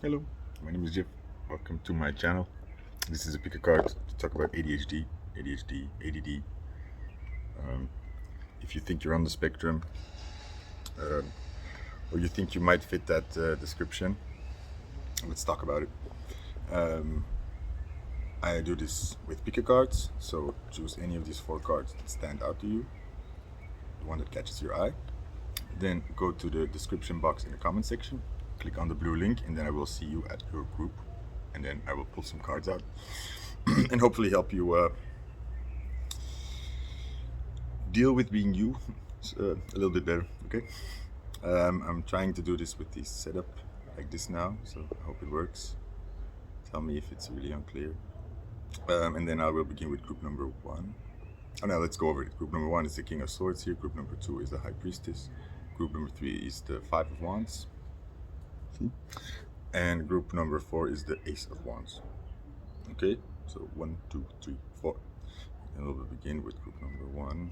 Hello, my name is Jeff. Welcome to my channel. This is a pick a card to talk about ADHD, ADD. Um, if you think you're on the spectrum, um, or you think you might fit that description, let's talk about it. I do this with pick a cards, so choose any of these four cards that stand out to you, the one that catches your eye. Then go to the description box in the comment section, click on the blue link, and then I will see you at your group. And then I will pull some cards out and hopefully help you deal with being you a little bit better. Okay. I'm trying to do this with the setup like this now, so I hope it works. Tell me if it's really unclear. And then I will begin with group number one. Oh, now let's go over it. Group number one is the King of Swords here. Group number two is the High Priestess. Group number three is the Five of Wands. See? And group number four is the Ace of Wands. Okay, so 1, 2, 3, 4. And we'll begin with group number one.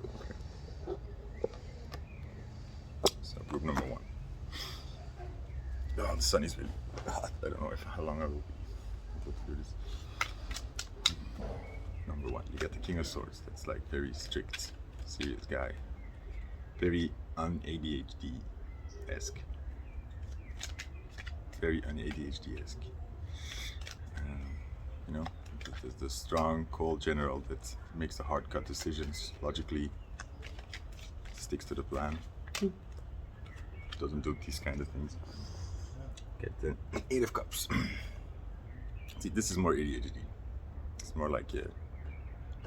Okay. So group number one. Oh, the sun is really hot. I don't know how long I will be able to do this. Number one, you got the King of Swords. That's like very strict, serious guy. Very un-ADHD-esque. Very un-ADHD-esque. You know, the strong, cold general that makes the hard-cut decisions logically, sticks to the plan, doesn't do these kind of things. Get the Eight of Cups. See, this is more ADHD. It's more like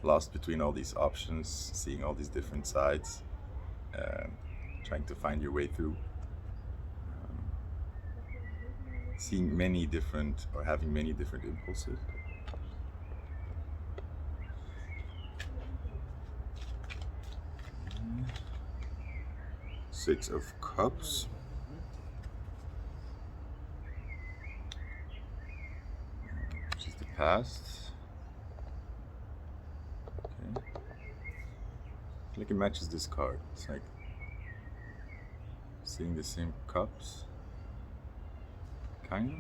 lost between all these options, seeing all these different sides, trying to find your way through. Seeing many different, or having many different impulses. Six of Cups. Which is the past. Okay. I feel like it matches this card. It's like seeing the same cups. Kind of.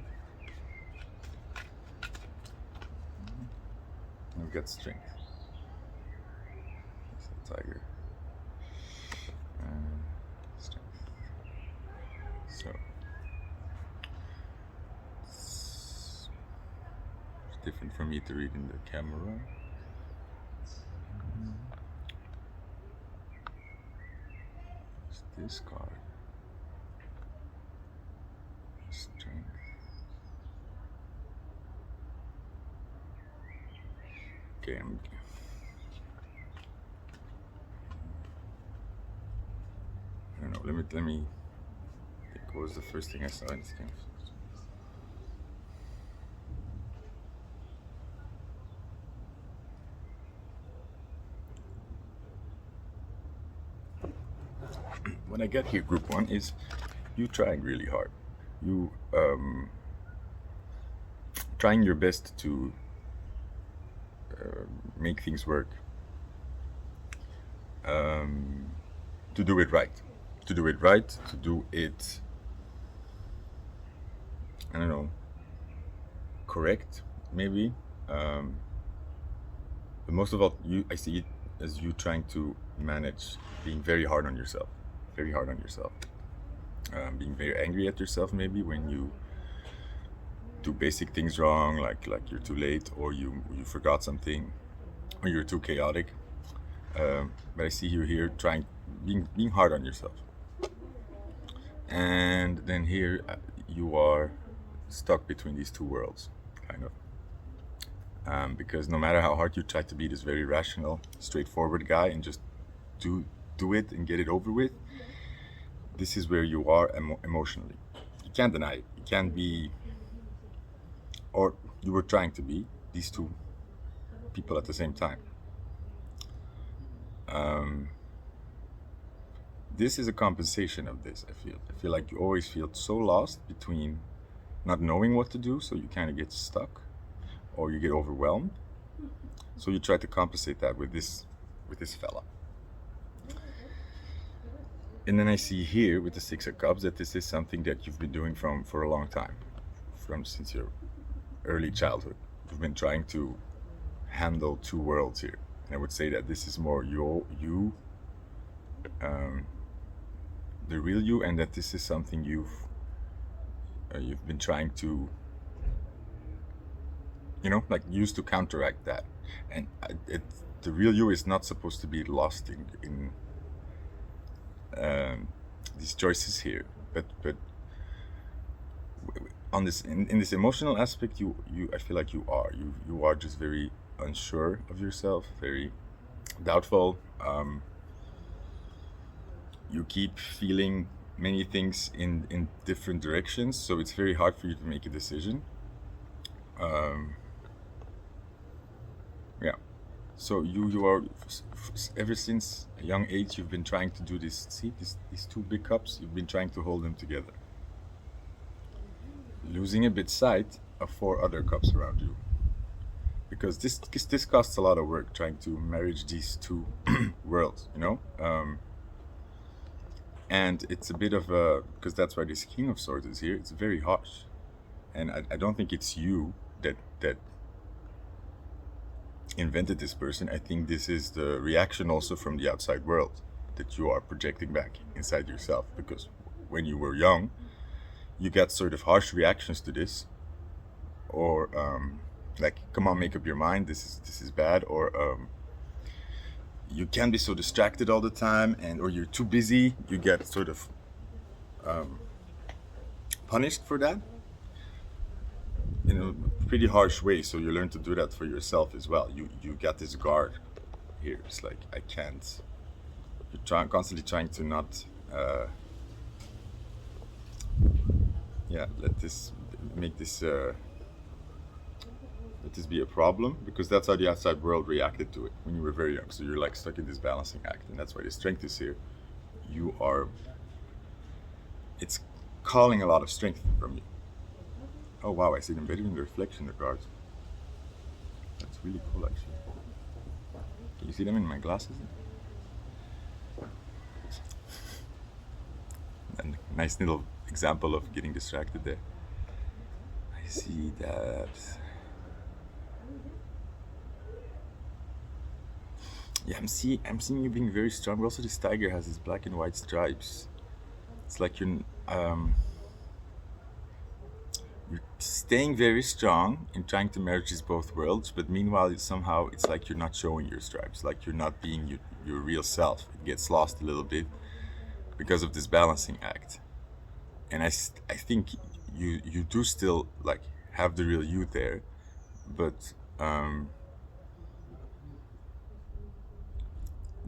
And we've got strength. It's a tiger. Strength. So it's different for me to read in the camera. It's this card. Strength. Okay, I don't know. Let me think. What was the first thing I saw in this game? When I get here, group one is you trying really hard. You trying your best to make things work. To do it right. To do it right. To do it, I don't know, correct, maybe. But most of all, I see it as you trying to manage being very hard on yourself. Very hard on yourself. Being very angry at yourself maybe when you do basic things wrong, like you're too late, or you forgot something, or you're too chaotic. But I see you here being hard on yourself. And then here you are stuck between these two worlds, kind of. Because no matter how hard you try to be this very rational, straightforward guy and just do it and get it over with, this is where you are emotionally. You can't deny it. You can't be, or you were trying to be, these two people at the same time. This is a compensation of this, I feel like you always feel so lost between not knowing what to do, so you kind of get stuck, or you get overwhelmed. So you try to compensate that with this fella. And then I see here with the Six of Cups that this is something that you've been doing for a long time, from since your early childhood. You've been trying to handle two worlds here. And I would say that this is more um, the real you, and that this is something you've been trying to, like use to counteract that. And the real you is not supposed to be lost in these choices here, but on this in this emotional aspect, you I feel like you are just very unsure of yourself, very doubtful. You keep feeling many things in different directions, so it's very hard for you to make a decision. Yeah. So you are ever since a young age you've been trying to do this. See these two big cups. You've been trying to hold them together, losing a bit sight of four other cups around you. Because this costs a lot of work trying to marriage these two worlds, and it's a bit of a, because that's why this King of Swords is here. It's very harsh, and I don't think it's you that invented this person. I think this is the reaction also from the outside world that you are projecting back inside yourself, because when you were young you got sort of harsh reactions to this, or like, come on, make up your mind, this is bad, or you can't be so distracted all the time, or you're too busy. You get sort of punished for that in a pretty harsh way, so you learn to do that for yourself as well. You get this guard here. It's like, I can't, you're constantly trying to not let this be a problem, because that's how the outside world reacted to it when you were very young. So you're like stuck in this balancing act, and that's why the strength is here. It's calling a lot of strength from you. Oh wow, I see them better in the reflection, the cards. That's really cool, actually. Can you see them in my glasses? And nice little example of getting distracted there. I see that. Yeah, I'm seeing you being very strong. But also, this tiger has these black and white stripes. It's like you're staying very strong in trying to merge these both worlds, but meanwhile, somehow it's like you're not showing your stripes, like you're not being your real self. It gets lost a little bit because of this balancing act. And I think you do still like have the real you there, but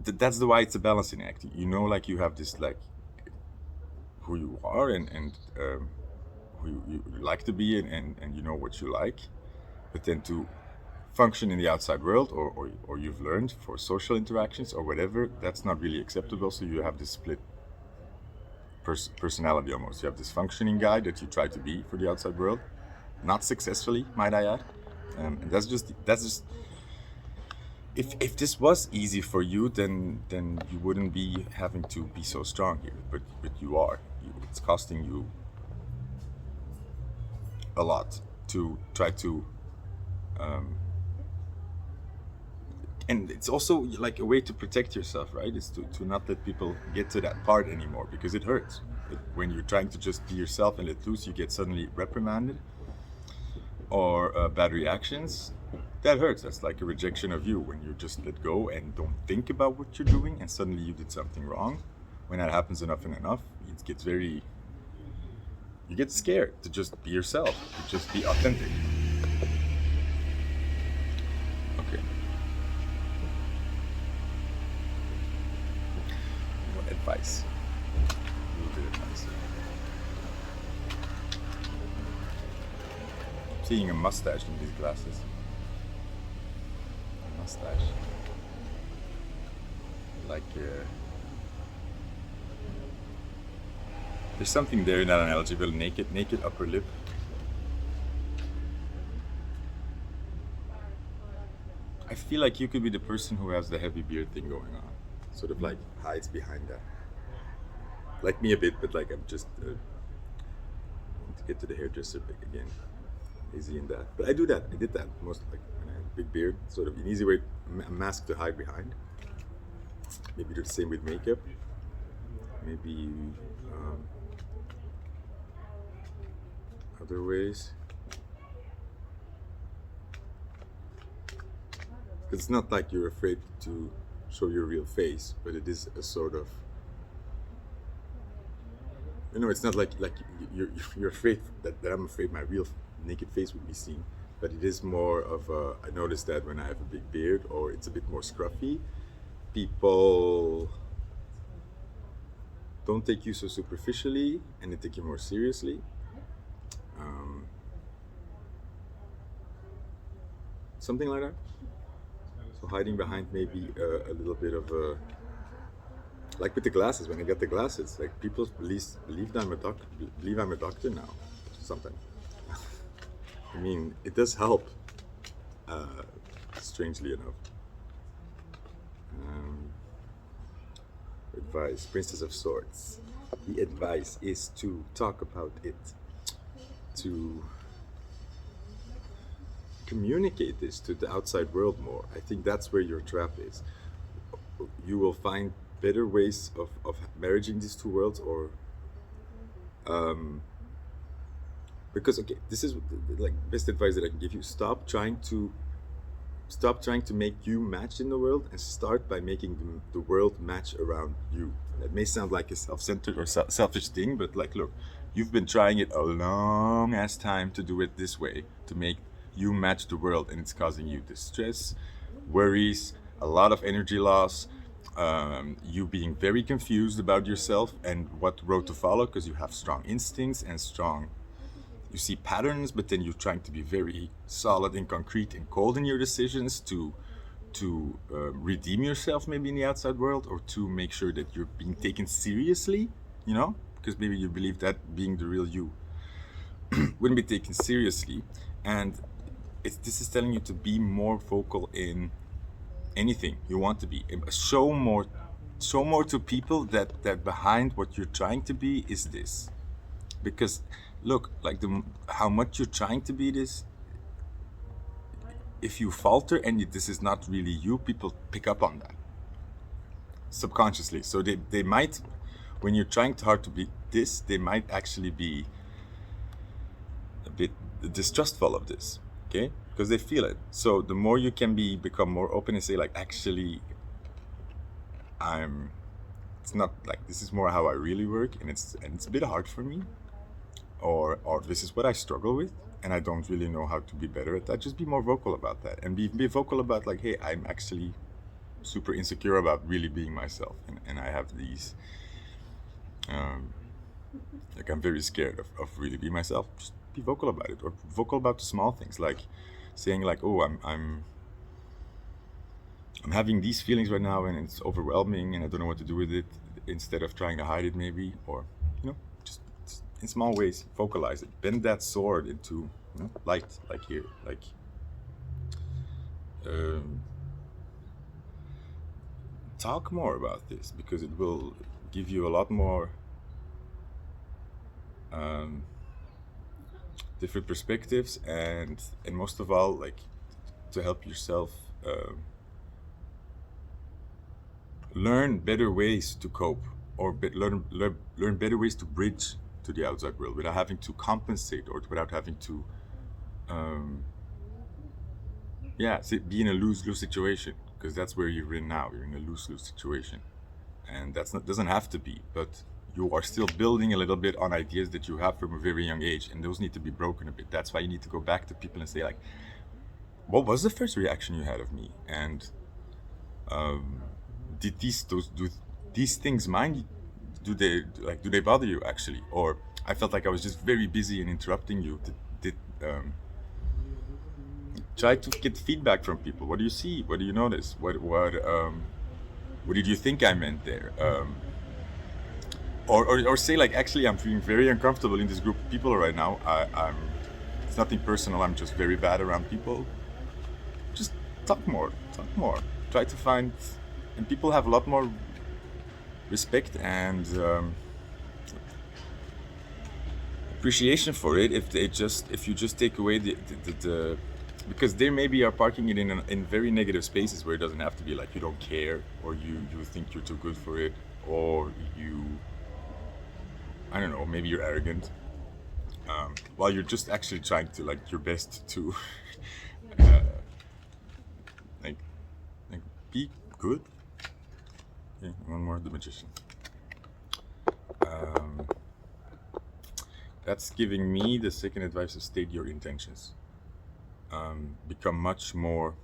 that's the why it's a balancing act. Like you have this, like, who you are, and who you like to be, and you know what you like, but then to function in the outside world, or you've learned for social interactions or whatever, that's not really acceptable. So you have this split personality almost. You have this functioning guy that you try to be for the outside world, not successfully, might I add. And that's just if this was easy for you, then you wouldn't be having to be so strong here. But you are. It's costing you a lot to try to, and it's also like a way to protect yourself, right? It's to not let people get to that part anymore, because it hurts. When you're trying to just be yourself and let loose, you get suddenly reprimanded or bad reactions. That hurts. That's like a rejection of you, when you just let go and don't think about what you're doing, and suddenly you did something wrong. When that happens enough and enough, it gets very, you get scared to just be yourself, to just be authentic. Okay. What advice? A little bit of advice. I'm seeing a mustache in these glasses. Mustache, like there's something there in that analogy. Well, naked upper lip. I feel like you could be the person who has the heavy beard thing going on, sort of like hides behind that. like me a bit, but like I'm just to get to the hairdresser again. Easy in that, but I do that. I did that most like when I had a big beard, sort of an easy way, a mask to hide behind. Maybe do the same with makeup. Maybe other ways. It's not like you're afraid to show your real face, but it is a sort of, it's not like you're afraid that I'm afraid my real naked face would be seen, but it is more of a, I noticed that when I have a big beard or it's a bit more scruffy, people don't take you so superficially and they take you more seriously. Something like that. So hiding behind maybe a little bit of a, like with the glasses. When I get the glasses, like people believe I'm a doctor. Believe I'm a doctor now. Something. I mean, it does help. Strangely enough. Advice, Princess of Swords. The advice is to talk about it, to communicate this to the outside world more. I think that's where your trap is. You will find better ways of merging these two worlds, or because okay, this is like best advice that I can give you. Stop trying to make you match in the world, and start by making the world match around you. That may sound like a self-centered or selfish thing, but like, look, you've been trying it a long ass time to do it this way, to make you match the world, and it's causing you distress, worries, a lot of energy loss, you being very confused about yourself and what road to follow, because you have strong instincts and you see patterns, but then you're trying to be very solid and concrete and cold in your decisions to redeem yourself maybe in the outside world, or to make sure that you're being taken seriously, because maybe you believe that being the real you wouldn't be taken seriously. And this is telling you to be more vocal in anything you want to be. Show more to people that behind what you're trying to be is this. Because look, like how much you're trying to be this, if you falter and this is not really you, people pick up on that subconsciously. So they might, when you're trying too hard to be this, they might actually be a bit distrustful of this, okay? Because they feel it. So the more you can become more open and say, like, actually, it's not like, this is more how I really work, and it's a bit hard for me, or this is what I struggle with, and I don't really know how to be better at that. Just be more vocal about that, and be vocal about, like, hey, I'm actually super insecure about really being myself, and I have these, like, I'm very scared of really being myself. Just be vocal about it, or vocal about the small things, like saying, like, oh, I'm having these feelings right now, and it's overwhelming, and I don't know what to do with it, instead of trying to hide it maybe, or just in small ways, vocalize it. Bend that sword into light, like here, like talk more about this, because it will give you a lot more different perspectives, and most of all, like, to help yourself learn better ways to cope, or learn better ways to bridge to the outside world without having to compensate, or without having to be in a lose-lose situation, because that's where you're in now. You're in a lose-lose situation, and doesn't have to be, but you are still building a little bit on ideas that you have from a very young age, and those need to be broken a bit. That's why you need to go back to people and say, like, what was the first reaction you had of me, and did these things mind? Do they bother you actually? Or I felt like I was just very busy and interrupting you. Try to get feedback from people. What do you see? What do you notice? What did you think I meant there? Or say, like, actually, I'm feeling very uncomfortable in this group of people right now. It's nothing personal. I'm just very bad around people. Just talk more. Try to find, and people have a lot more respect and appreciation for it if you just take away the because they maybe are parking it in very negative spaces where it doesn't have to be like you don't care or you think you're too good for it or you, I don't know, maybe you're arrogant, while you're just actually trying to like your best to like like be good. Okay, one more, the magician. That's giving me the second advice of state your intentions. Become much more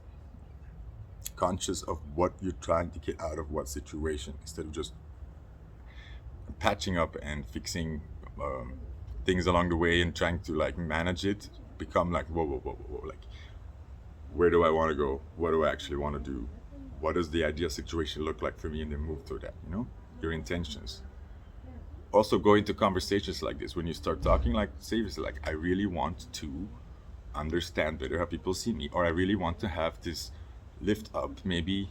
conscious of what you're trying to get out of what situation instead of just patching up and fixing things along the way and trying to like manage it. Become like whoa, like where do I want to go? What do I actually want to do? What does the ideal situation look like for me? And then move toward that, your intentions. Also go into conversations like this when you start talking, like seriously, like I really want to understand better how people see me, or I really want to have this lift up maybe,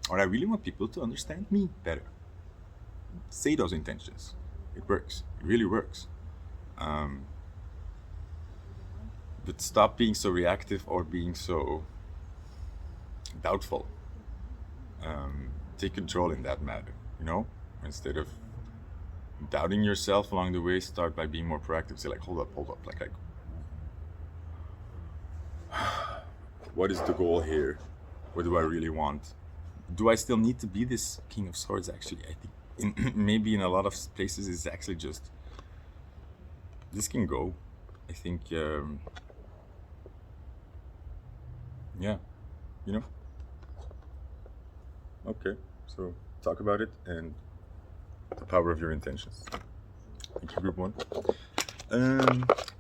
or I really want people to understand me better. Say those intentions. It works. It really works. But stop being so reactive or being so doubtful. Take control in that matter, instead of doubting yourself along the way. Start by being more proactive. Say like, hold up, like what is the goal here? What do I really want? Do I still need to be this King of Swords? Actually, I think maybe in a lot of places it's actually just, this can go. I think, yeah, Okay, so talk about it and the power of your intentions. Thank you, group 1.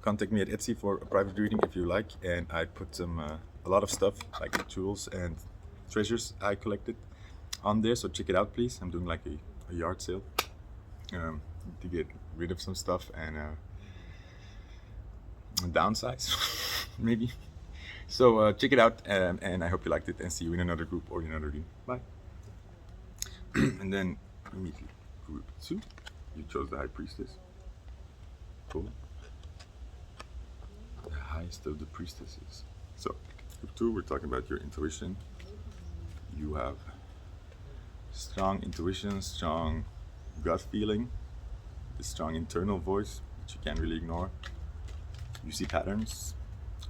Contact me at Etsy for a private reading if you like, and I put some a lot of stuff like tools and treasures I collected on there, so check it out please. I'm doing like a yard sale to get rid of some stuff and downsize maybe. So check it out, and I hope you liked it, and see you in another group or in another reading. Bye. And then immediately group 2, you chose the High Priestess. Cool. The highest of the priestesses. So group 2, we're talking about your intuition. You have strong intuition, strong gut feeling, a strong internal voice that you can't really ignore. You see patterns,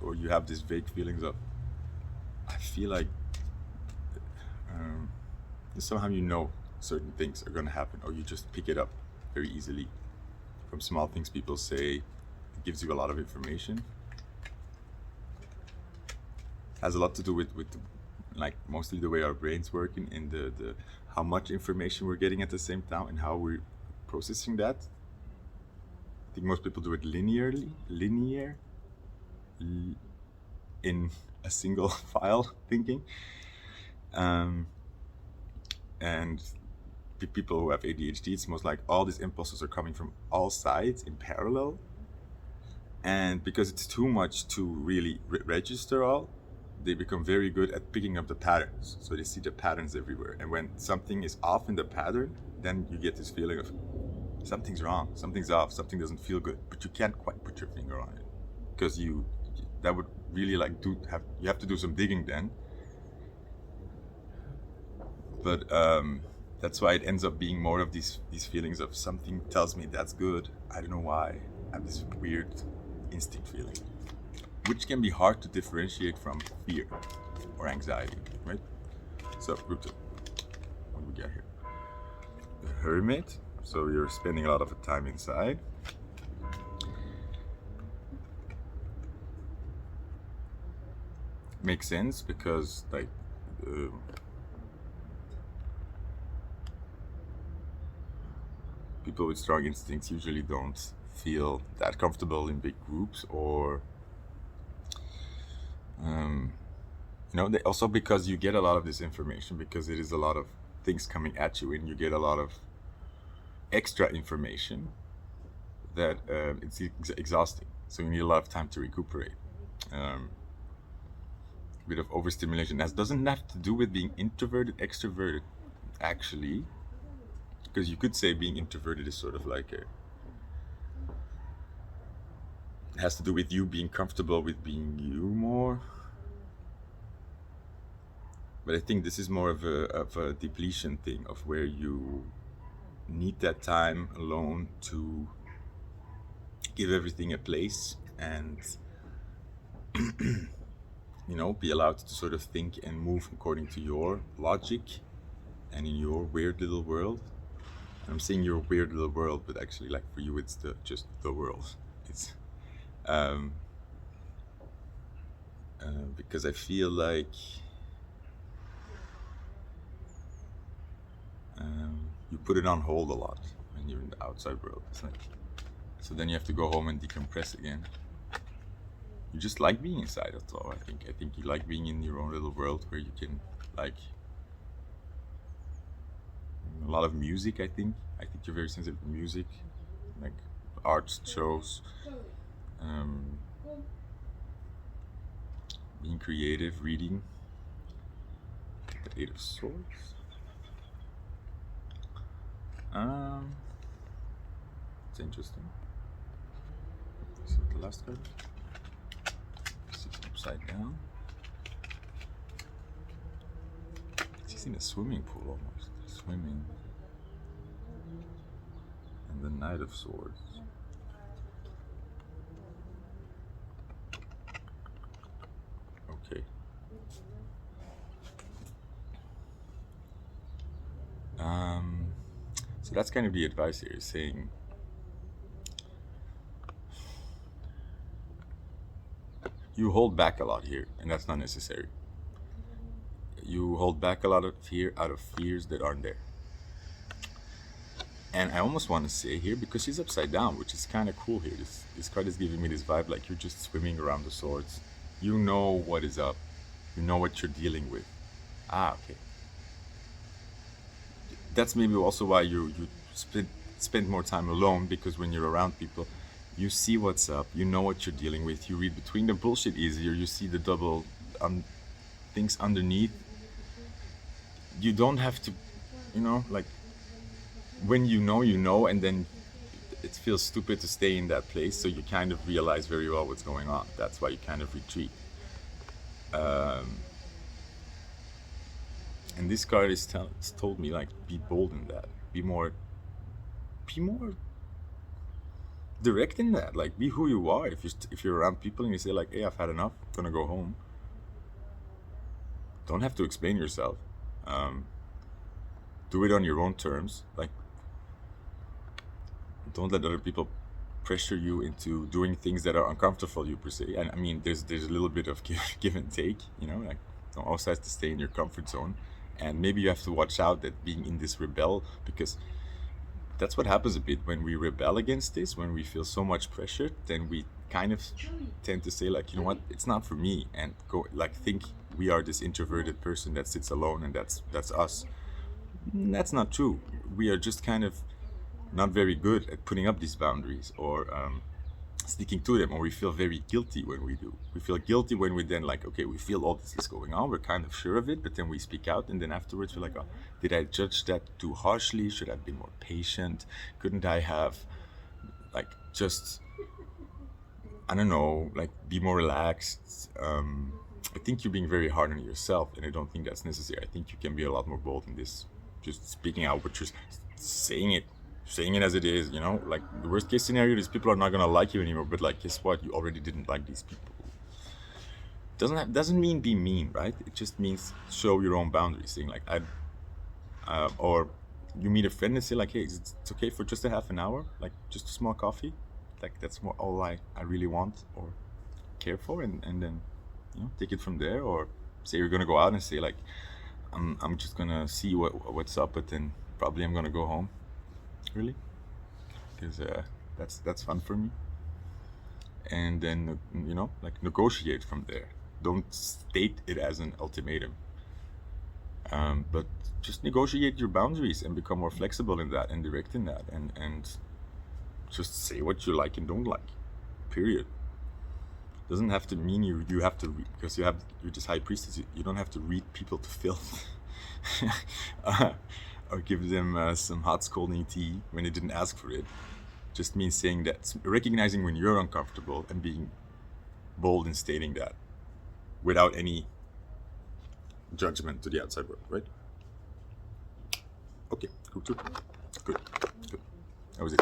or you have these vague feelings of, I feel like somehow certain things are going to happen, or you just pick it up very easily from small things people say. It gives you a lot of information. Has a lot to do with like mostly the way our brains work in the how much information we're getting at the same time and how we're processing that. I think most people do it linear in a single file thinking. And people who have ADHD, it's most like all these impulses are coming from all sides in parallel. And because it's too much to really register all, they become very good at picking up the patterns. So they see the patterns everywhere. And when something is off in the pattern, then you get this feeling of something's wrong, something's off, something doesn't feel good, but you can't quite put your finger on it. Because that would really like you have to do some digging then. But that's why it ends up being more of these feelings of something tells me that's good. I don't know why. I have this weird instinct feeling, which can be hard to differentiate from fear or anxiety, right? So group 2, what do we got here? The Hermit. So you're spending a lot of time inside. Makes sense because like people with strong instincts usually don't feel that comfortable in big groups, or they also, because you get a lot of this information, because it is a lot of things coming at you, and you get a lot of extra information that it's exhausting. So you need a lot of time to recuperate. A bit of overstimulation. That doesn't have to do with being introverted, extroverted, actually, because you could say being introverted is sort of like It has to do with you being comfortable with being you more. But I think this is more of a depletion thing, of where you need that time alone to give everything a place and be allowed to sort of think and move according to your logic and in your weird little world. And I'm saying your weird little world, but actually, like, for you, it's just the world. It's because I feel like you put it on hold a lot when you're in the outside world. It's like, so then you have to go home and decompress again. You just like being inside, that's all. I think you like being in your own little world where you can, like, a lot of music. I think you're very sensitive to music, like art shows, being creative, reading. The Eight of Swords. It's interesting. So the last card. Six upside down. She's in a swimming pool almost. Swimming. And the Knight of Swords. Okay. So that's kind of the advice here, is saying you hold back a lot here, and that's not necessary. You hold back a lot of fear out of fears that aren't there. And I almost want to say here, because she's upside down, which is kind of cool here. This card is giving me this vibe like you're just swimming around the swords. You know what is up. You know what you're dealing with. Okay. That's maybe also why you spend more time alone, because when you're around people, you see what's up, you know what you're dealing with, you read between the bullshit easier, you see the double things underneath. You don't have to, like, when you know, and then it feels stupid to stay in that place, so you kind of realize very well what's going on. That's why you kind of retreat. And this card is told me, like, be bold in that. Be more direct in that. Like, be who you are. If you're around people and you say, like, hey, I've had enough, I'm gonna go home. Don't have to explain yourself. Do it on your own terms. Like, don't let other people pressure you into doing things that are uncomfortable for you, per se. And I mean, there's a little bit of give and take. Like, don't also have to stay in your comfort zone. And maybe you have to watch out that being in this rebel, because that's what happens a bit when we rebel against this. When we feel so much pressure, then we kind of tend to say, like, you know what, it's not for me, and go, like, think we are this introverted person that sits alone, and that's us. That's not true. We are just kind of not very good at putting up these boundaries, or sticking to them, or we feel very guilty when we do. We feel guilty when we then, like, okay, we feel all this is going on, we're kind of sure of it, but then we speak out, and then afterwards we're like, oh, did I judge that too harshly? Should I have been more patient? Couldn't I have, like, just, I don't know, like, be more relaxed? I think you're being very hard on yourself, and I don't think that's necessary. I think you can be a lot more bold in this, just speaking out, but just saying it as it is. Like, the worst case scenario is people are not gonna like you anymore, but, like, guess what, you already didn't like these people. Doesn't mean be mean, right? It just means show your own boundaries, saying, like, or you meet a friend and say, like, hey, it's okay for just a half an hour, like, just a small coffee, like, that's more all I really want or care for, and then take it from there. Or say you're gonna go out and say, like, I'm just gonna see what's up, but then probably I'm gonna go home. Really, because that's fun for me. And then like, negotiate from there. Don't state it as an ultimatum, but just negotiate your boundaries and become more flexible in that and direct in that, and just say what you like and don't like, period. Doesn't have to mean you have to because you're just high priestess, you don't have to read people to filth. Or give them some hot scalding tea when they didn't ask for it. just means saying that, recognizing when you're uncomfortable and being bold in stating that without any judgment to the outside world, right? Okay, cool, good. That was it.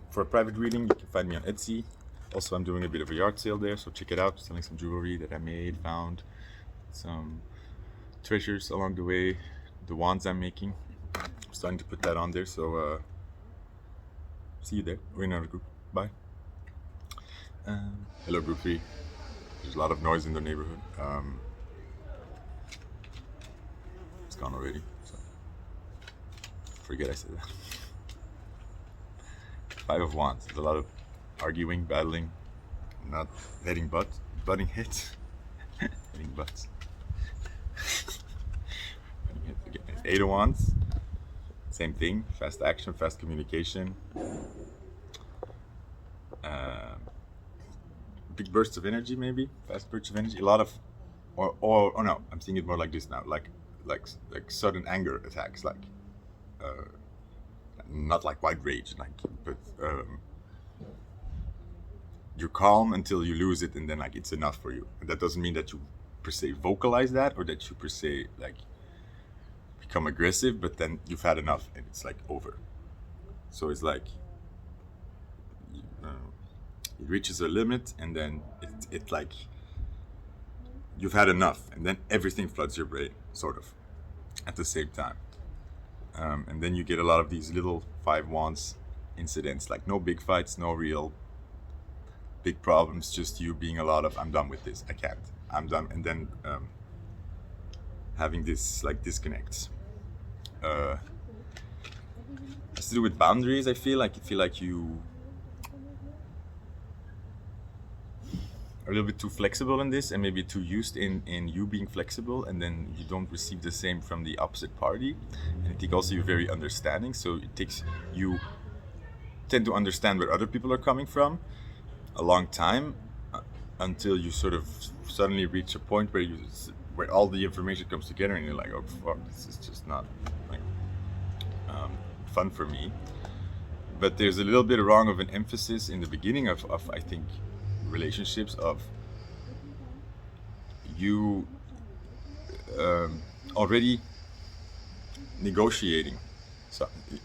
For a private reading, you can find me on Etsy. Also, I'm doing a bit of a yard sale there, so check it out. Selling some jewelry that I made, found, some treasures along the way, the wands I'm making. I'm starting to put that on there, so see you there or in another group. Bye. Hello, group 3. There's a lot of noise in the neighborhood. It's gone already, so forget I said that. 5 of Wands. There's a lot of arguing, battling, not hitting butting heads, hitting butts. Again, 8 of Wands. Same thing. Fast action, fast communication. Big bursts of energy, maybe. Fast bursts of energy. A lot of, or no, I'm seeing it more like this now. Like sudden anger attacks. Not like white rage, but you're calm until you lose it, and then it's enough for you. And that doesn't mean that you per se vocalize that, or that you per se become aggressive, but then you've had enough and it's over. So it's it reaches a limit, and then it you've had enough, and then everything floods your brain, sort of, at the same time. And then you get a lot of these little 5 Wands incidents, no big fights, no real big problems, just you being a lot of, I'm done with this, I can't, I'm done, and then having this disconnects. Has to do with boundaries. I feel like you are a little bit too flexible in this, and maybe too used in you being flexible, and then you don't receive the same from the opposite party. And I think also you're very understanding, so you tend to understand where other people are coming from a long time, until you sort of suddenly reach a point where all the information comes together, and you're like, oh fuck, this is just not fun for me. But there's a little bit wrong of an emphasis in the beginning of I think relationships, of you already negotiating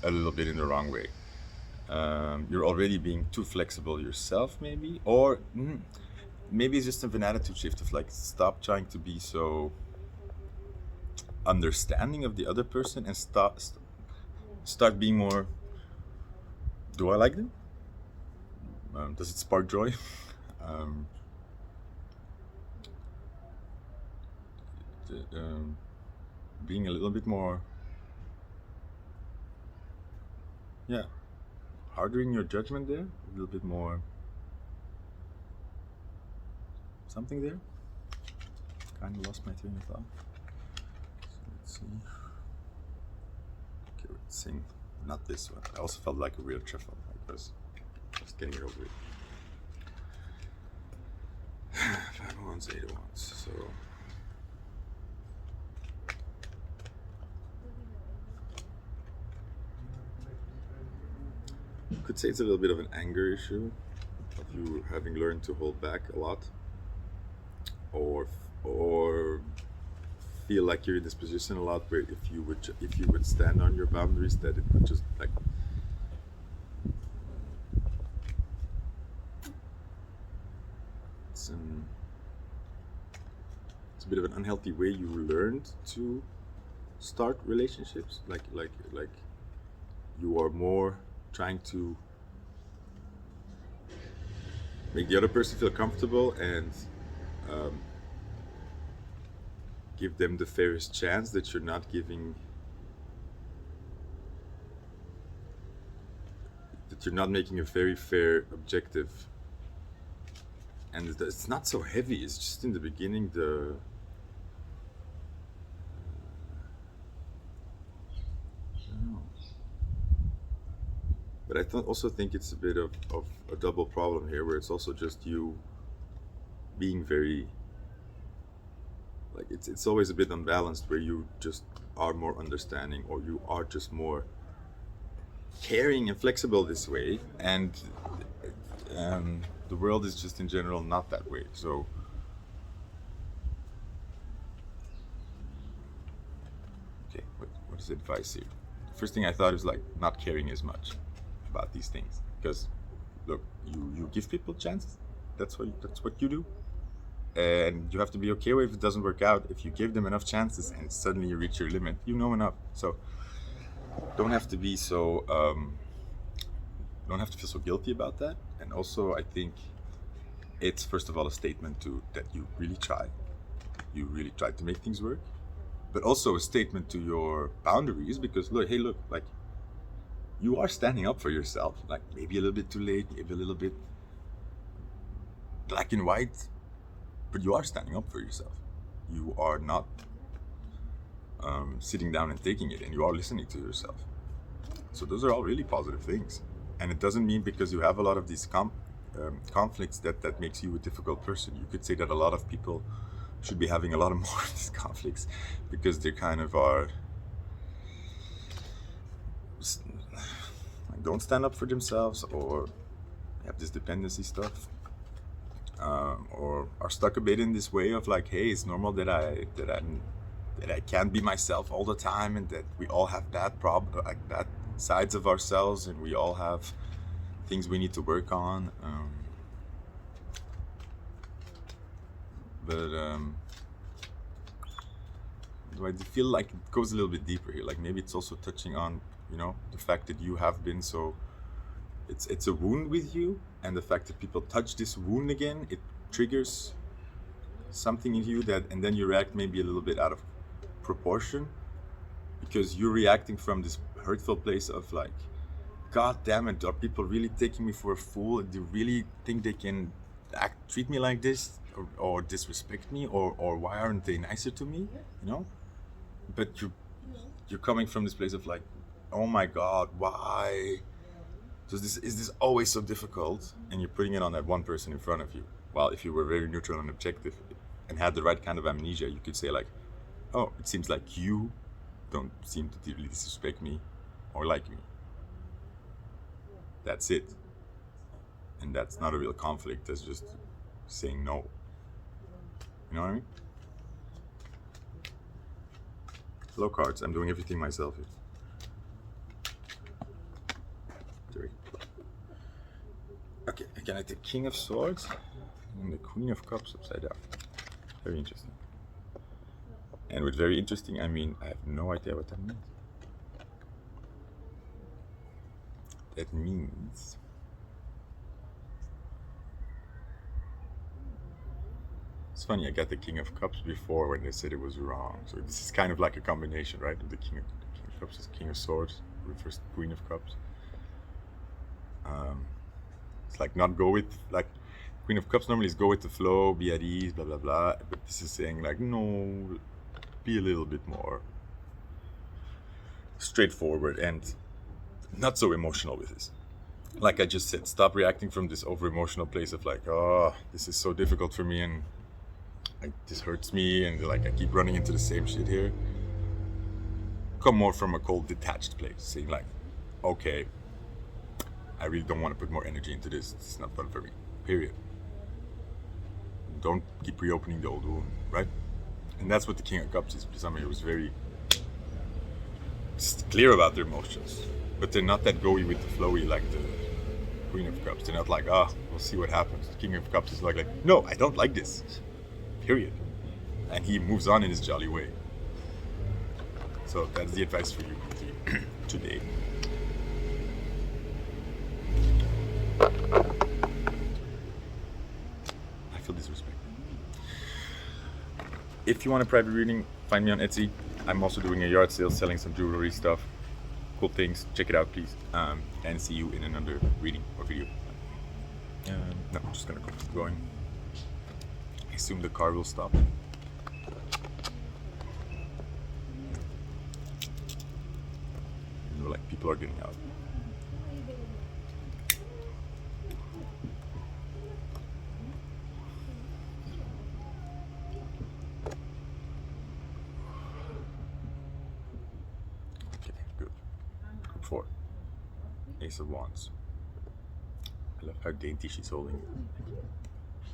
a little bit in the wrong way. You're already being too flexible yourself, maybe, or maybe it's just an attitude shift of stop trying to be so understanding of the other person, and start being more, do I like them? Does it spark joy? Being a little bit more, harder in your judgment there, a little bit more something there. Kind of lost my train of thought. So let's see. Okay, let's sing. Not this one. I also felt like a real shuffle. I was just getting it over it. 5 of Wands, 8 of Wands. So you could say it's a little bit of an anger issue, of you having learned to hold back a lot, or feel like you're in this position a lot where if you would stand on your boundaries, that it would just it's a bit of an unhealthy way you learned to start relationships, like you are more trying to make the other person feel comfortable and give them the fairest chance, that you're not making a very fair objective. And it's not so heavy, it's just in the beginning I don't know. But I also think it's a bit of a double problem here, where it's also just you being very, it's always a bit unbalanced, where you just are more understanding, or you are just more caring and flexible this way, and the world is just in general not that way. So okay, what is advice here? The first thing I thought is like not caring as much about these things, because look, you give people chances. That's what you do, and you have to be okay with if it doesn't work out. If you give them enough chances and suddenly you reach your limit, you know enough. So don't have to be so don't have to feel so guilty about that. And also, I think it's first of all a statement to that you really tried to make things work, but also a statement to your boundaries, because look, hey, look, like, you are standing up for yourself, like maybe a little bit too late, maybe a little bit black and white, but you are standing up for yourself. You are not sitting down and taking it, and you are listening to yourself. So those are all really positive things. And it doesn't mean because you have a lot of these conflicts that makes you a difficult person. You could say that a lot of people should be having a lot of more of these conflicts because they kind of are like, don't stand up for themselves, or have this dependency stuff, or are stuck a bit in this way of like, hey, it's normal that I can't be myself all the time, and that we all have bad sides of ourselves, and we all have things we need to work on. But I feel like it goes a little bit deeper here. Like maybe it's also touching on, the fact that you have been so. It's a wound with you, and the fact that people touch this wound again, it triggers something in you and then you react maybe a little bit out of proportion, because you're reacting from this hurtful place of like, God damn it, are people really taking me for a fool? Do you really think they can treat me like this, or disrespect me, or why aren't they nicer to me? But you're coming from this place of like, oh my God, why? So is this always so difficult? And you're putting it on that one person in front of you. While if you were very neutral and objective and had the right kind of amnesia, you could say like, oh, it seems like you don't seem to really disrespect me or like me. That's it. And that's not a real conflict. That's just saying no. You know what I mean? Low cards. I'm doing everything myself here. Sorry. Okay, can I take King of Swords and the Queen of Cups upside down? Very interesting. And with very interesting, I mean, I have no idea what that means. That means it's funny, I got the King of Cups before when they said it was wrong. So this is kind of like a combination, right? The King of Cups is King of Swords, refers to Queen of Cups. It's like not go with, like, Queen of Cups normally is go with the flow, be at ease, blah, blah, blah. But this is saying like, no, be a little bit more straightforward and not so emotional with this. Like I just said, stop reacting from this over-emotional place of like, oh, this is so difficult for me, and like, this hurts me, and like I keep running into the same shit here. Come more from a cold, detached place, saying like, okay, I really don't want to put more energy into this. It's not fun for me, period. Don't keep reopening the old wound, right? And that's what the King of Cups is. Somebody who was very clear about their emotions, but they're not that go-y with the flowy like the Queen of Cups. They're not like, we'll see what happens. The King of Cups is like, no, I don't like this, period. And he moves on in his jolly way. So that's the advice for you today. I feel disrespected. If you want a private reading, find me on Etsy. I'm also doing a yard sale, selling some jewelry stuff, cool things. Check it out, please. And see you in another reading or video. No, I'm just gonna keep going. I assume the car will stop. Like people are getting out. Okay, good. Group 4. Ace of Wands. I love how dainty she's holding it.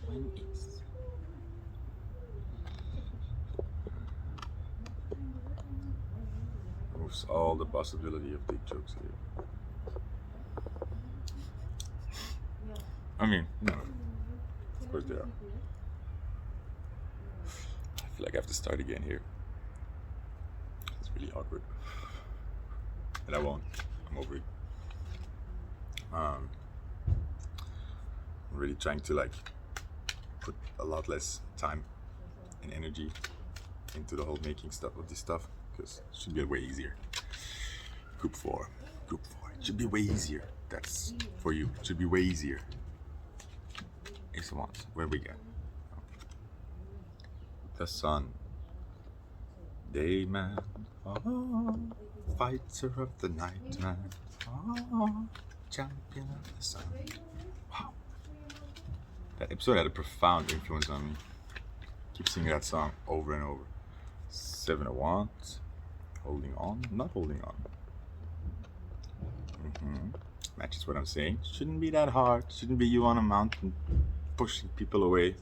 One ace. Removes all the possibility of big jokes here. I mean, no. Of course there are. I feel like I have to start again here. It's really awkward. And I won't. I'm over it. I'm really trying to like put a lot less time and energy into the whole making stuff of this stuff, because it should be way easier. Group 4. It should be way easier. That's for you. It should be way easier. Ace of Wands. Where we go? The sun. Day man. Oh, fighter of the night man. Oh, champion of the sun. Wow. That episode had a profound influence on me. Keep singing that song over and over. 7 of Wands. Holding on. Not holding on. Matches what I'm saying. Shouldn't be that hard. Shouldn't be you on a mountain pushing people away.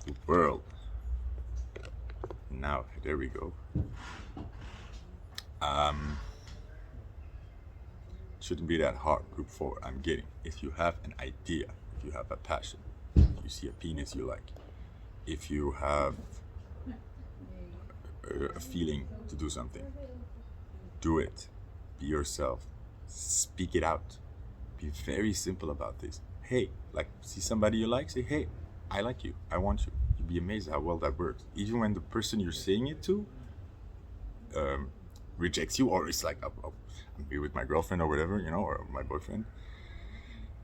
The world. Now, there we go. Shouldn't be that hard. Group 4. I'm getting. If you have an idea, if you have a passion, if you see a penis you like, if you have a feeling to do something, do it. Be yourself. Speak it out. Be very simple about this. Hey, like, see somebody you like, say, hey, I like you. I want you. You'd be amazed how well that works. Even when the person you're saying it to rejects you, or it's like, oh, I'm here with my girlfriend or whatever, you know, or my boyfriend.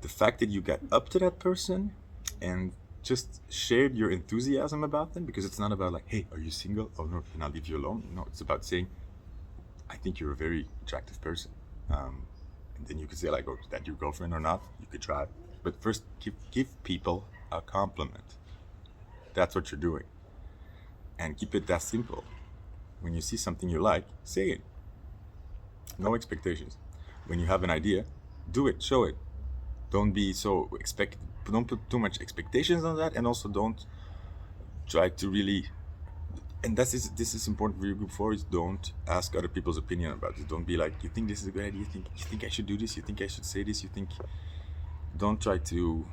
The fact that you got up to that person and just shared your enthusiasm about them, because it's not about like, hey, are you single? Oh no, can I leave you alone? No, it's about saying, I think you're a very attractive person. And then you could say like, oh, is that your girlfriend or not? You could try. But first, give people a compliment. That's what you're doing. And keep it that simple. When you see something you like, say it. No expectations. When you have an idea, do it, show it. Don't be so don't put too much expectations on that, and also don't try to really, and this is important for your group 4, is don't ask other people's opinion about it. Don't be like, you think this is a good idea? You think I should do this? You think I should say this? Don't try to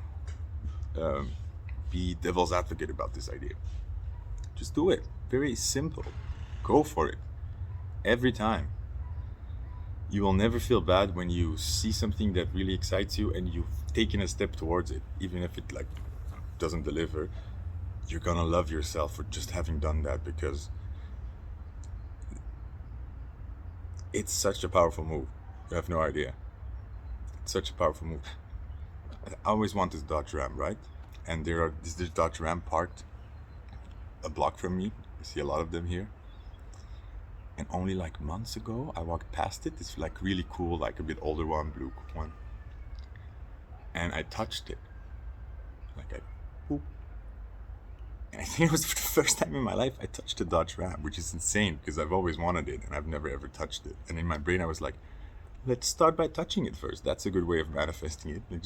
be devil's advocate about this idea. Just do it. Very simple. Go for it. Every time. You will never feel bad when you see something that really excites you and you've taken a step towards it, even if it like doesn't deliver. You're gonna love yourself for just having done that, because it's such a powerful move. You have no idea. It's such a powerful move. I always want this Dodge Ram, right? And this Dodge Ram parked a block from me. You see a lot of them here. And only like months ago, I walked past it. It's like really cool, like a bit older one, blue one. And I touched it. Boop. And I think it was for the first time in my life I touched a Dodge Ram, which is insane because I've always wanted it and I've never ever touched it. And in my brain I was like, let's start by touching it first. That's a good way of manifesting it. Like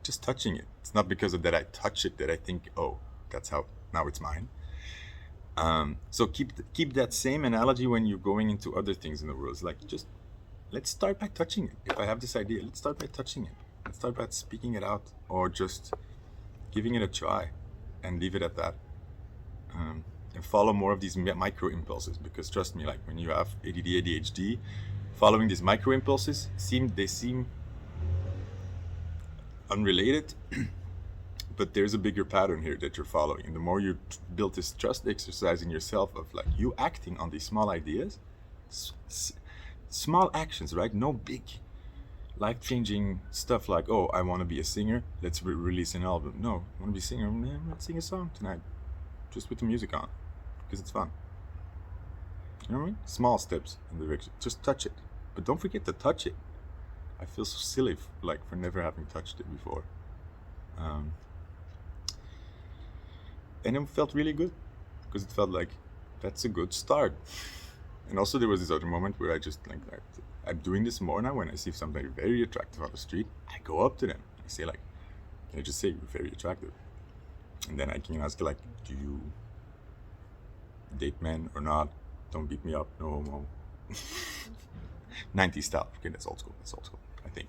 just touching it. It's not because of that I touch it that I think, oh, that's how, now it's mine. So keep that same analogy when you're going into other things in the world. It's like, just let's start by touching it. If I have this idea, let's start by touching it. Let's start by speaking it out, or just giving it a try and leave it at that. And follow more of these micro impulses, because trust me, like when you have ADD, ADHD, following these micro impulses seem unrelated, but there's a bigger pattern here that you're following. And the more you build this trust exercise in yourself of like you acting on these small ideas, small actions, right? No big life-changing stuff like, oh, I want to be a singer, let's release an album. No, I want to be a singer, let's sing a song tonight, just with the music on, because it's fun. You know what I mean? Small steps in the direction. Just touch it, but don't forget to touch it. I feel so silly for never having touched it before. And it felt really good, because it felt like that's a good start. And also there was this other moment where I just like I'm doing this more now. When I see somebody very attractive on the street, I go up to them. I say like, can I just say you're very attractive? And then I can ask like, do you date men or not? Don't beat me up, no homo. 90s style. Okay, that's old school. That's old school, I think.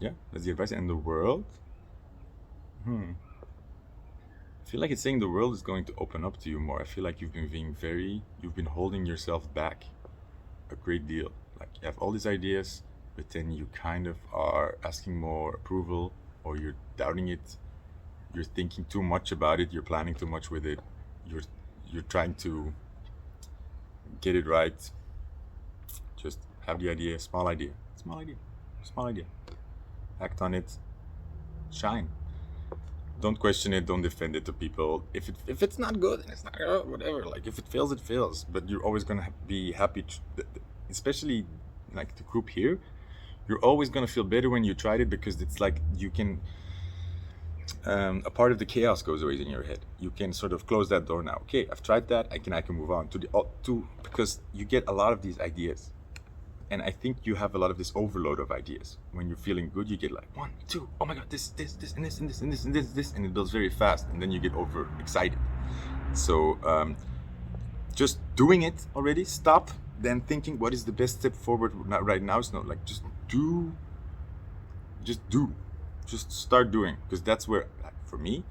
Yeah, that's the advice. And the world, I feel like it's saying the world is going to open up to you more. I feel like you've been holding yourself back a great deal. Like you have all these ideas, but then you kind of are asking more approval, or you're doubting it. You're thinking too much about it. You're planning too much with it. You're trying to get it right. Just have the idea, small idea. Act on it. Shine. Don't question it. Don't defend it to people. If it's not good, then it's not good. Whatever. Like if it fails, it fails. But you're always gonna be happy. Especially like the group here, you're always gonna feel better when you tried it, because it's like you can. A part of the chaos goes away in your head. You can sort of close that door now. Okay, I've tried that. I can move on to because you get a lot of these ideas. And I think you have a lot of this overload of ideas. When you're feeling good, you get like 1, 2, oh my god, this, and this, and this, and this, and this, and it builds very fast, and then you get overexcited. So just doing it already, stop, then thinking what is the best step forward right now. It's not like just start doing, because that's where, for me,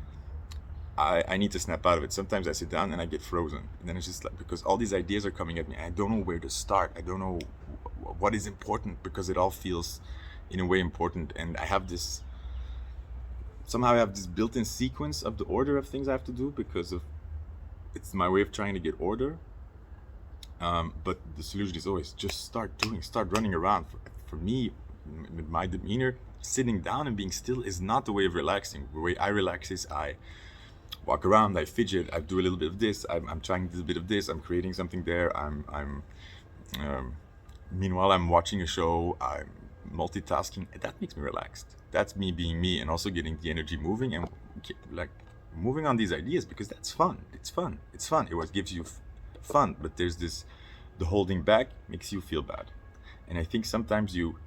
I need to snap out of it. Sometimes I sit down and I get frozen, and then it's just like, because all these ideas are coming at me, I don't know where to start. I don't know what is important, because it all feels in a way important, and I have this built-in sequence of the order of things I have to do, because it's my way of trying to get order. But the solution is always just start running around. For me, with my demeanor, sitting down and being still is not the way of relaxing. The way I relax is I walk around, I fidget, I do a little bit of this, I'm trying a little bit of this, I'm creating something there, meanwhile I'm watching a show, I'm multitasking. That makes me relaxed. That's me being me, and also getting the energy moving and like moving on these ideas, because that's fun. It's fun. It what gives you fun, but there's this, the holding back makes you feel bad. And I think sometimes you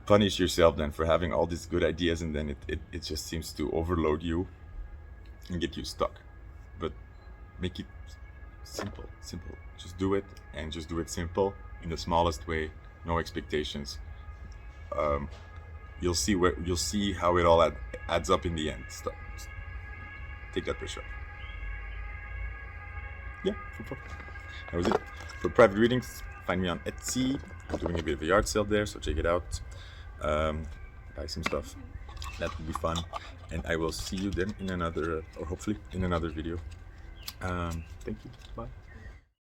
punish yourself then for having all these good ideas, and then it just seems to overload you and get you stuck. But make it simple. Just do it, and just do it simple, in the smallest way, no expectations. You'll see how it all adds up in the end. Take that pressure off. Yeah, that was it. For private readings, find me on Etsy. I'm doing a bit of a yard sale there, so check it out. Buy some stuff. That would be fun. And I will see you then in another, or hopefully in another video. Thank you. Bye.